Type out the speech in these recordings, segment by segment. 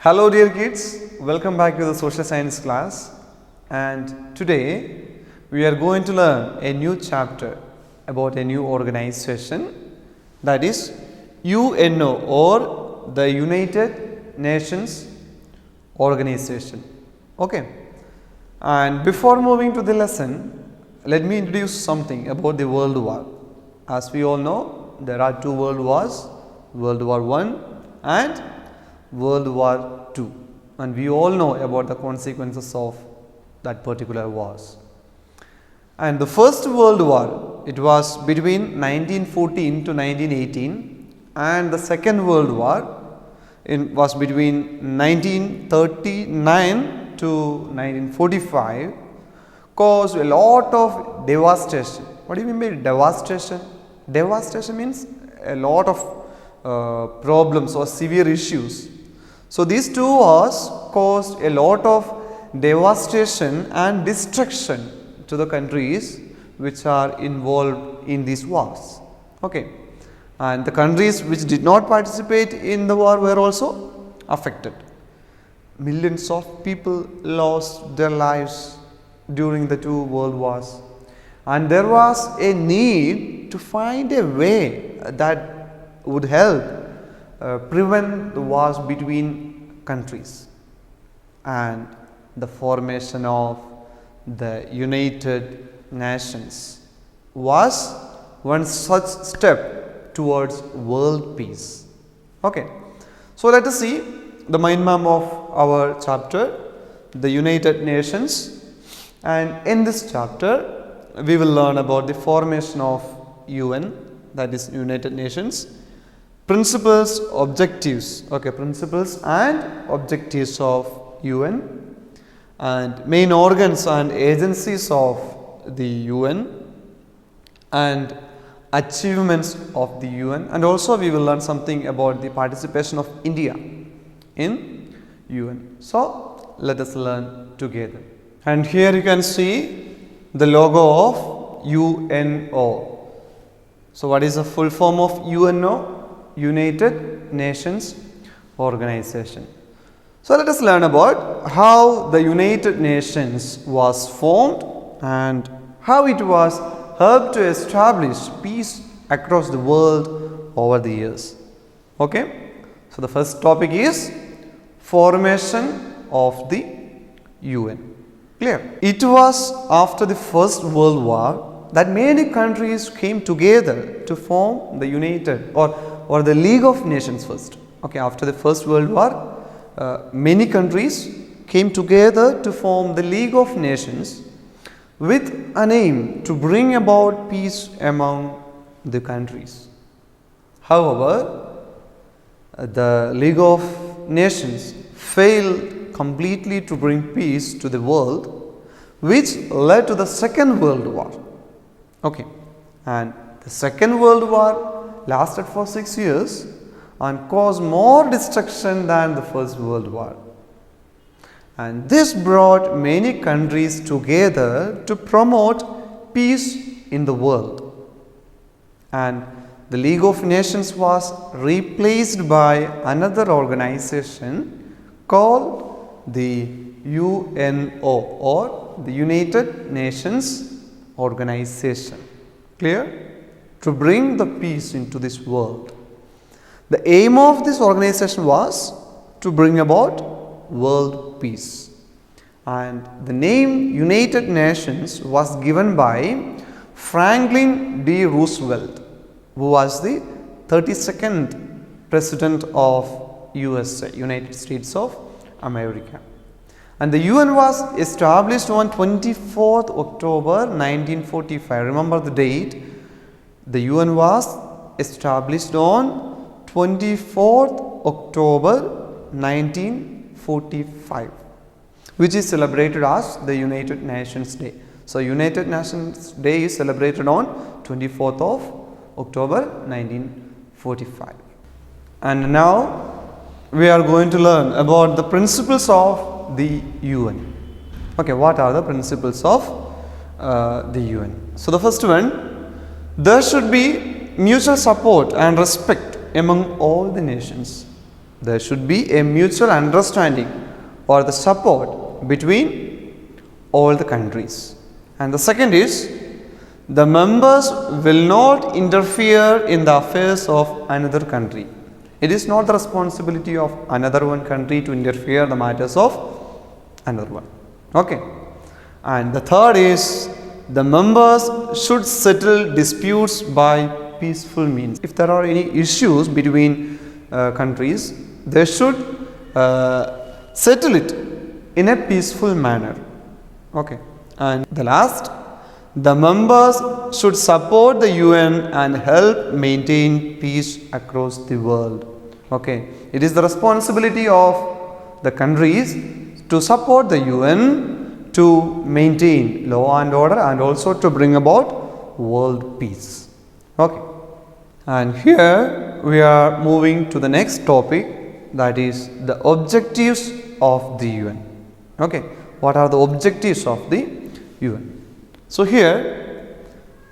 Hello dear kids, welcome back to the social science class, and today we are going to learn a new chapter about a new organization, that is UNO, or the United Nations Organization. Okay, and before moving to the lesson, let me introduce something about the World War. As we all know, there are two World Wars, World War I and World War II, and we all know about the consequences of that particular wars. And the first World War, it was between 1914 to 1918, and the second World War was between 1939 to 1945, caused a lot of devastation. What do you mean by devastation? Devastation means a lot of problems or severe issues. So these two wars caused a lot of devastation and destruction to the countries which are involved in these wars. Okay, and the countries which did not participate in the war were also affected. Millions of people lost their lives during the two world wars, and there was a need to find a way that would help prevent the wars between countries, and the formation of the United Nations was one such step towards world peace. Okay, so let us see the mind map of our chapter, the United Nations, and in this chapter we will learn about the formation of UN, that is United Nations, principles, objectives, principles and objectives of UN, and main organs and agencies of the UN, and achievements of the UN, and also we will learn something about the participation of India in UN. So let us learn together. And here you can see the logo of UNO. So what is the full form of UNO? United Nations Organization. So let us learn about how the United Nations was formed and how it was helped to establish peace across the world over the years. Okay, so the first topic is formation of the UN. Clear? It was after the First World War that many countries came together to form the United or the League of Nations first. Okay, after the First World War, many countries came together to form the League of Nations with an aim to bring about peace among the countries. However, the League of Nations failed completely to bring peace to the world, which led to the Second World War. Okay, and the Second World War lasted for 6 years and caused more destruction than the First World War. And this brought many countries together to promote peace in the world. And the League of Nations was replaced by another organization called the UNO, or the United Nations Organization. Clear? To bring the peace into this world. The aim of this organization was to bring about world peace. And the name United Nations was given by Franklin D. Roosevelt, who was the 32nd President of USA, United States of America. And the UN was established on 24th October 1945. Remember the date. The UN was established on 24th October 1945, which is celebrated as the United Nations Day. So United Nations Day is celebrated on 24th of October 1945. And now we are going to learn about the principles of the UN. Okay, what are the principles of the UN? So the first one, there should be mutual support and respect among all the nations. There should be a mutual understanding or the support between all the countries. And the second is, the members will not interfere in the affairs of another country. It is not the responsibility of another one country to interfere in the matters of another one. Okay. And the third is, the members should settle disputes by peaceful means. If there are any issues between countries, they should settle it in a peaceful manner. Okay. And the last, the members should support the UN and help maintain peace across the world. Okay. It is the responsibility of the countries to support the UN to maintain law and order and also to bring about world peace. Okay. And here we are moving to the next topic, that is the objectives of the UN. Okay. What are the objectives of the UN? So here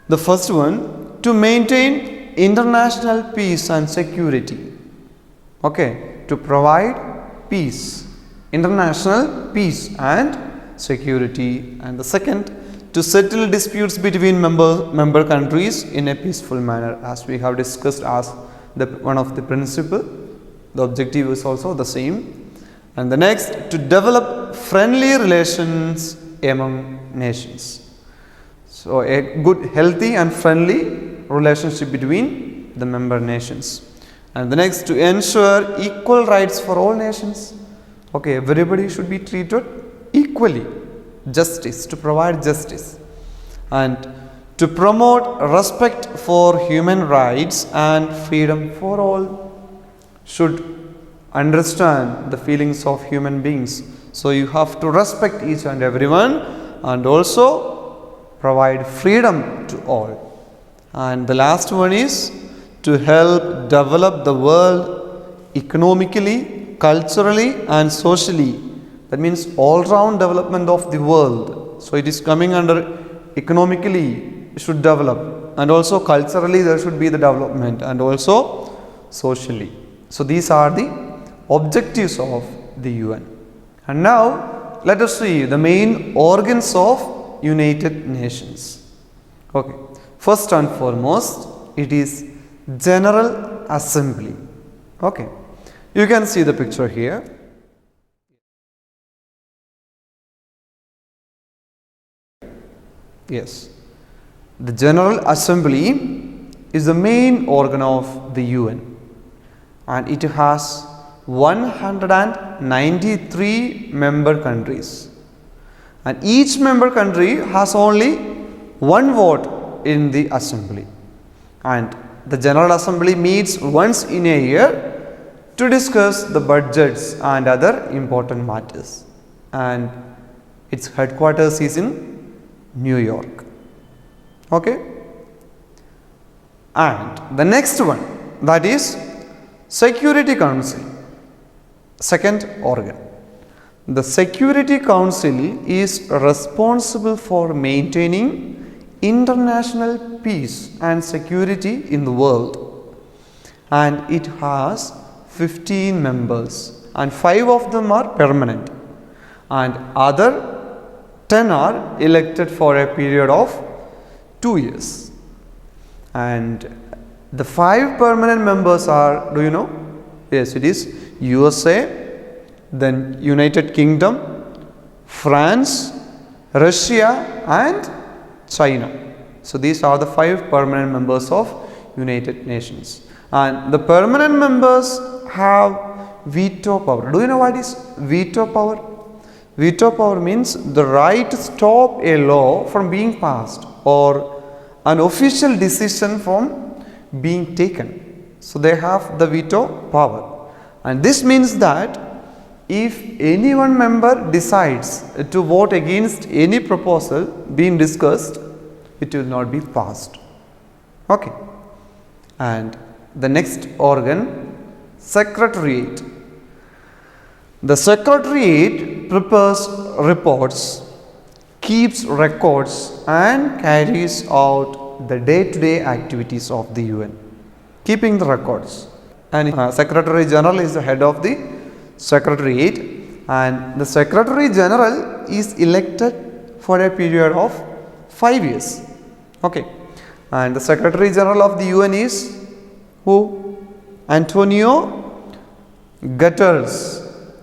the first one, to maintain international peace and security. Okay. To provide peace, international peace and security. And the second, to settle disputes between member countries in a peaceful manner, as we have discussed as one of the principle. The objective is also the same. And the next, to develop friendly relations among nations. So a good, healthy and friendly relationship between the member nations. And the next, to ensure equal rights for all nations. Okay, everybody should be treated equally. Justice, to provide justice. And to promote respect for human rights and freedom for all. Should understand the feelings of human beings. So you have to respect each and everyone and also provide freedom to all. And the last one is to help develop the world economically, culturally and socially. That means all round development of the world. So it is coming under economically should develop, and also culturally there should be the development, and also socially. So these are the objectives of the UN. And now let us see the main organs of United Nations. Okay. First and foremost, it is General Assembly. Okay. You can see the picture here. Yes. The General Assembly is the main organ of the UN, and it has 193 member countries, and each member country has only one vote in the assembly, and the General Assembly meets once in a year to discuss the budgets and other important matters, and its headquarters is in New York. Okay. And the next one, that is Security Council, second organ. The Security Council is responsible for maintaining international peace and security in the world, and it has 15 members, and 5 of them are permanent and other 10 are elected for a period of 2 years. And the 5 permanent members are, do you know? Yes, it is USA, then United Kingdom, France, Russia and China. So these are the 5 permanent members of United Nations. And the permanent members have veto power. Do you know what is veto power? Veto power means the right to stop a law from being passed or an official decision from being taken. So they have the veto power, and this means that if any one member decides to vote against any proposal being discussed, it will not be passed. Okay. And the next organ, Secretariat. The Secretariat prepares reports, keeps records and carries out the day-to-day activities of the UN, keeping the records. and Secretary General is the head of the Secretariat, and the Secretary General is elected for a period of 5 years. Okay, and the Secretary General of the UN is who? Antonio Guterres.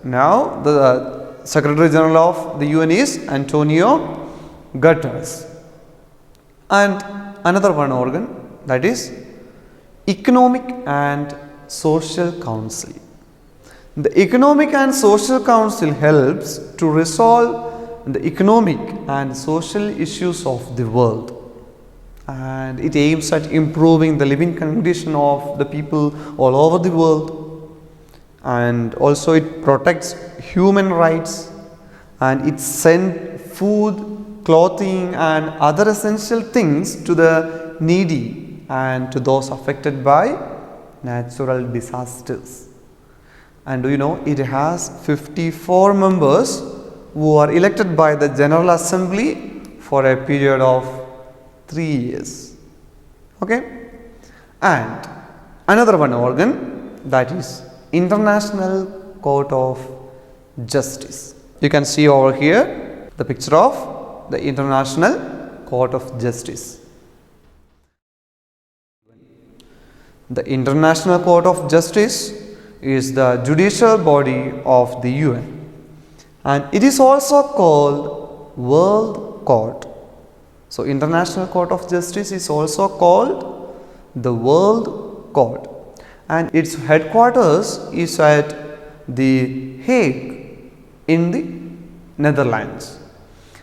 Now the Secretary General of the UN is Antonio Guterres. And another one organ, that is Economic and Social Council. The Economic and Social Council helps to resolve the economic and social issues of the world, and it aims at improving the living condition of the people all over the world, and also it protects human rights, and it sends food, clothing and other essential things to the needy and to those affected by natural disasters. And do you know, it has 54 members who are elected by the General Assembly for a period of 3 years. Okay, and another one organ, that is International Court of Justice. You can see over here the picture of the International Court of Justice. The International Court of Justice is the judicial body of the UN, and it is also called World Court. So International Court of Justice is also called the World Court, and its headquarters is at the Hague in the Netherlands.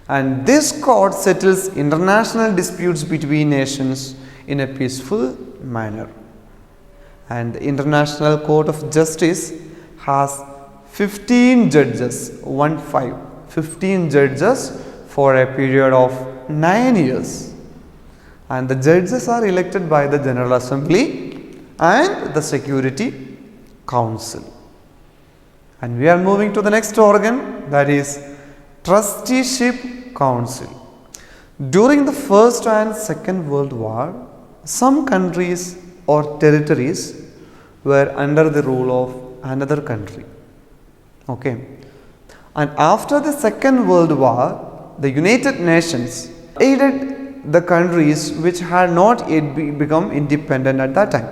And this court settles international disputes between nations in a peaceful manner. And the International Court of Justice has 15 judges, 15 judges for a period of 9 years, and the judges are elected by the General Assembly and the Security Council. And we are moving to the next organ, that is Trusteeship Council. During the First and Second World War, some countries or territories were under the rule of another country. Okay, and after the Second World War, the United Nations aided the countries which had not yet become independent at that time,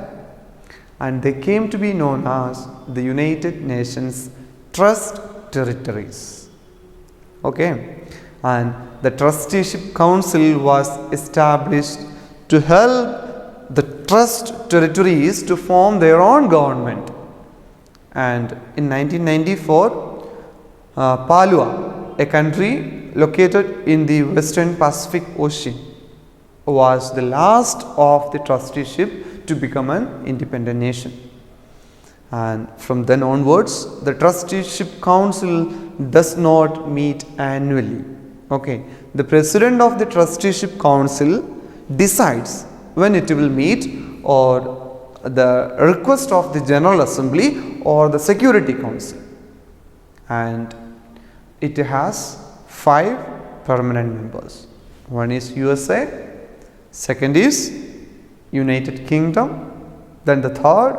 and they came to be known as the United Nations Trust Territories. Okay, and the Trusteeship Council was established to help the trust territories to form their own government. And in 1994, Palua, a country located in the Western Pacific Ocean, was the last of the trusteeship to become an independent nation. And from then onwards, the Trusteeship Council does not meet annually. Okay, the president of the Trusteeship Council decides when it will meet, or the request of the General Assembly or the Security Council, and it has 5 permanent members. One is USA, second is United Kingdom, then the third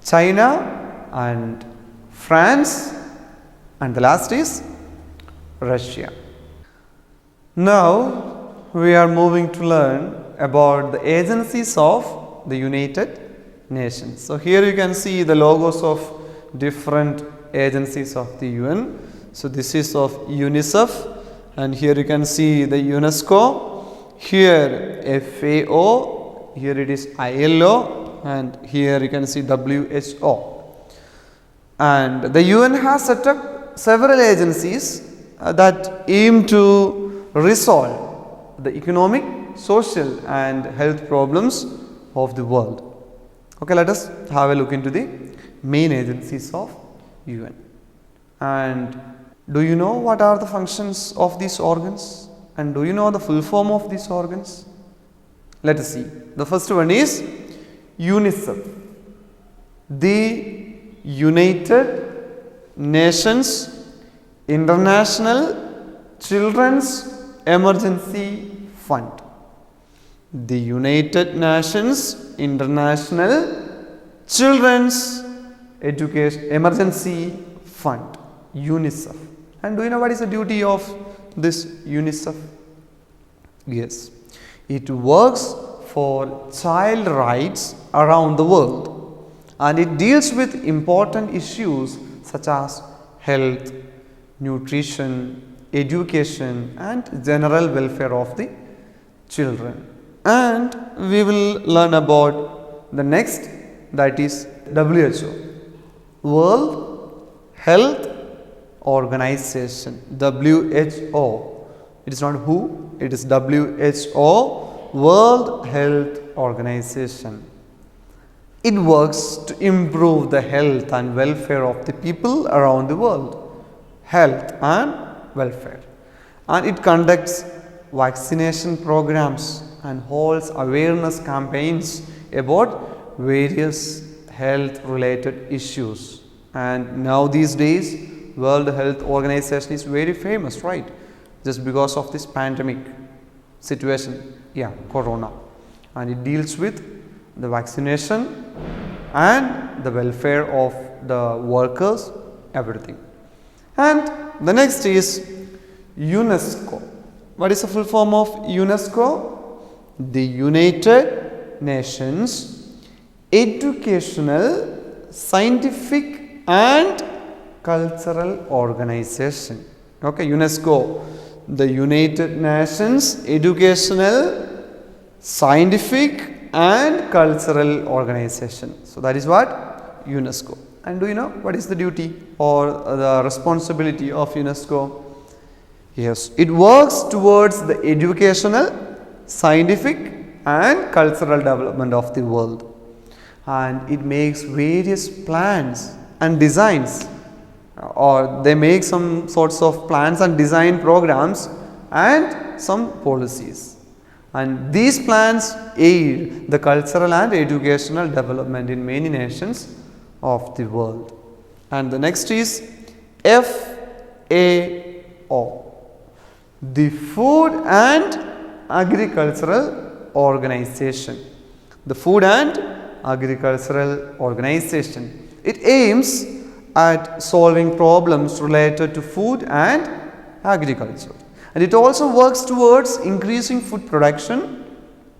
China and France, and the last is Russia. Now we are moving to learn about the agencies of the United Nations. So here you can see the logos of different agencies of the UN. So this is of UNICEF, and here you can see the UNESCO, here FAO, here it is ILO, and here you can see WHO. And the UN has set up several agencies that aim to resolve the economic, social and health problems of the world. Okay, let us have a look into the main agencies of UN. And do you know what are the functions of these organs? And do you know the full form of these organs? Let us see. The first one is UNICEF, the United Nations International Children's Emergency Fund. The United Nations International Children's Education Emergency Fund, UNICEF. And do you know what is the duty of this UNICEF? Yes, it works for child rights around the world, and it deals with important issues such as health, nutrition, education and general welfare of the children. And we will learn about the next, that is WHO, World Health Organization, WHO. It is not WHO, it is WHO, World Health Organization. It works to improve the health and welfare of the people around the world, health and welfare, and it conducts vaccination programs and holds awareness campaigns about various health related issues. And now these days World Health Organization is very famous, right? Just because of this pandemic situation, corona, and it deals with the vaccination and the welfare of the workers, everything. And the next is UNESCO. What is the full form of UNESCO? The United Nations Educational, Scientific and Cultural Organization. Okay, UNESCO, the United Nations Educational, Scientific and Cultural Organization. So that is what UNESCO. And do you know what is the duty or the responsibility of UNESCO? Yes, it works towards the educational, scientific and cultural development of the world, and it makes various plans and designs, or they make some sorts of plans and design programs and some policies, and these plans aid the cultural and educational development in many nations of the world. And the next is FAO, the Food and Agricultural Organization. The Food and Agricultural Organization. It aims at solving problems related to food and agriculture, and it also works towards increasing food production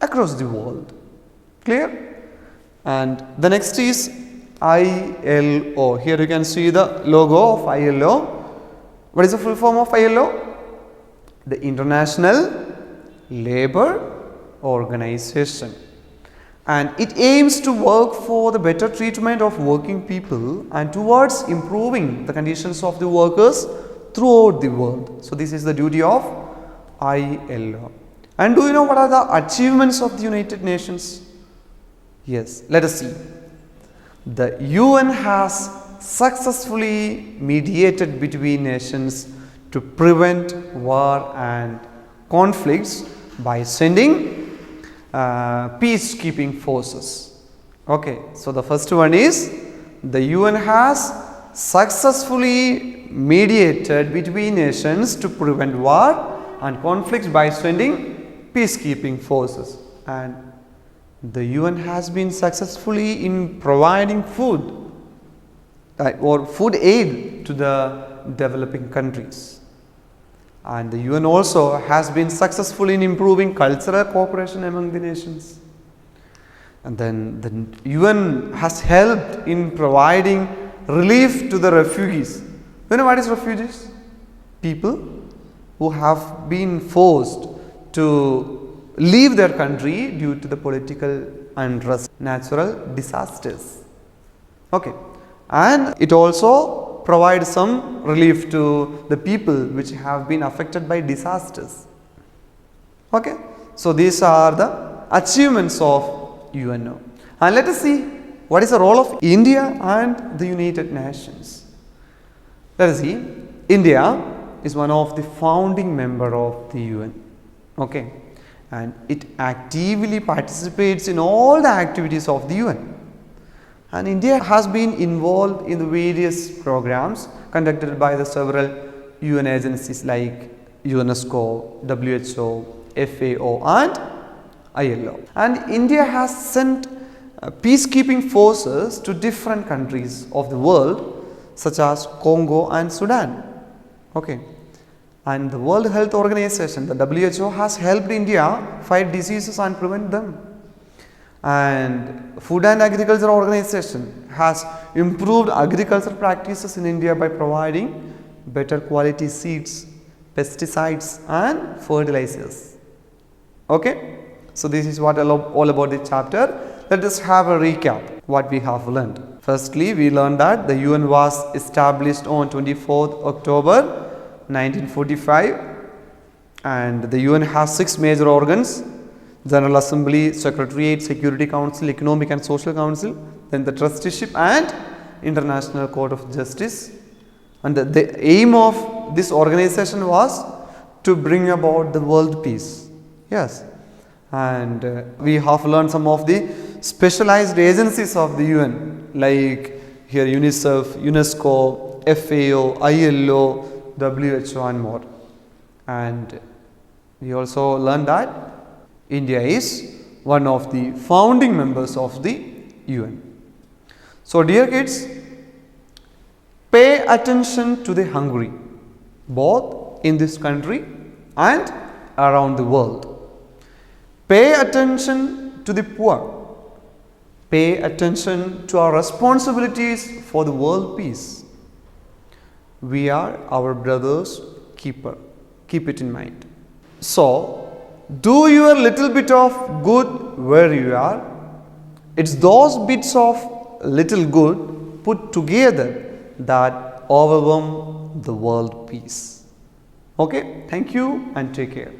across the world. Clear? And the next is ILO. Here you can see the logo of ILO. What is the full form of ILO? The International Labour Organization, and it aims to work for the better treatment of working people and towards improving the conditions of the workers throughout the world. So this is the duty of ILO. And do you know what are the achievements of the United Nations? Yes, let us see. The UN has successfully mediated between nations to prevent war and conflicts by sending peacekeeping forces. Okay, so the first one is the UN has successfully mediated between nations to prevent war and conflicts by sending peacekeeping forces, and the UN has been successfully in providing food or food aid to the developing countries, and the UN also has been successful in improving cultural cooperation among the nations. And then the UN has helped in providing relief to the refugees. You know what is refugees? People who have been forced to leave their country due to the political unrest, natural disasters. Okay, and it also provides some relief to the people which have been affected by disasters. Okay, so these are the achievements of UNO. And let us see what is the role of India and the United Nations. Let us see. India is one of the founding member of the UN. Okay, and it actively participates in all the activities of the UN. And India has been involved in the various programs conducted by the several UN agencies like UNESCO, WHO, FAO and ILO. And India has sent peacekeeping forces to different countries of the world such as Congo and Sudan. Okay. And the World Health Organization, the WHO, has helped India fight diseases and prevent them. And Food and Agriculture Organization has improved agricultural practices in India by providing better quality seeds, pesticides and fertilizers. Okay. So this is what all about the chapter. Let us have a recap what we have learned. Firstly, we learned that the UN was established on 24th October 1945 and the UN has 6 major organs: General Assembly, Secretariat, Security Council, Economic and Social Council, then the Trusteeship and International Court of Justice. And the aim of this organization was to bring about the world peace. Yes. And we have learned some of the specialized agencies of the UN, like here UNICEF, UNESCO, FAO, ILO, WHO and more. And we also learned that India is one of the founding members of the UN. So dear kids, pay attention to the hungry, both in this country and around the world. Pay attention to the poor. Pay attention to our responsibilities for the world peace. We are our brother's keeper. Keep it in mind. So, do your little bit of good where you are. It's those bits of little good put together that overwhelm the world peace. Okay, thank you and take care.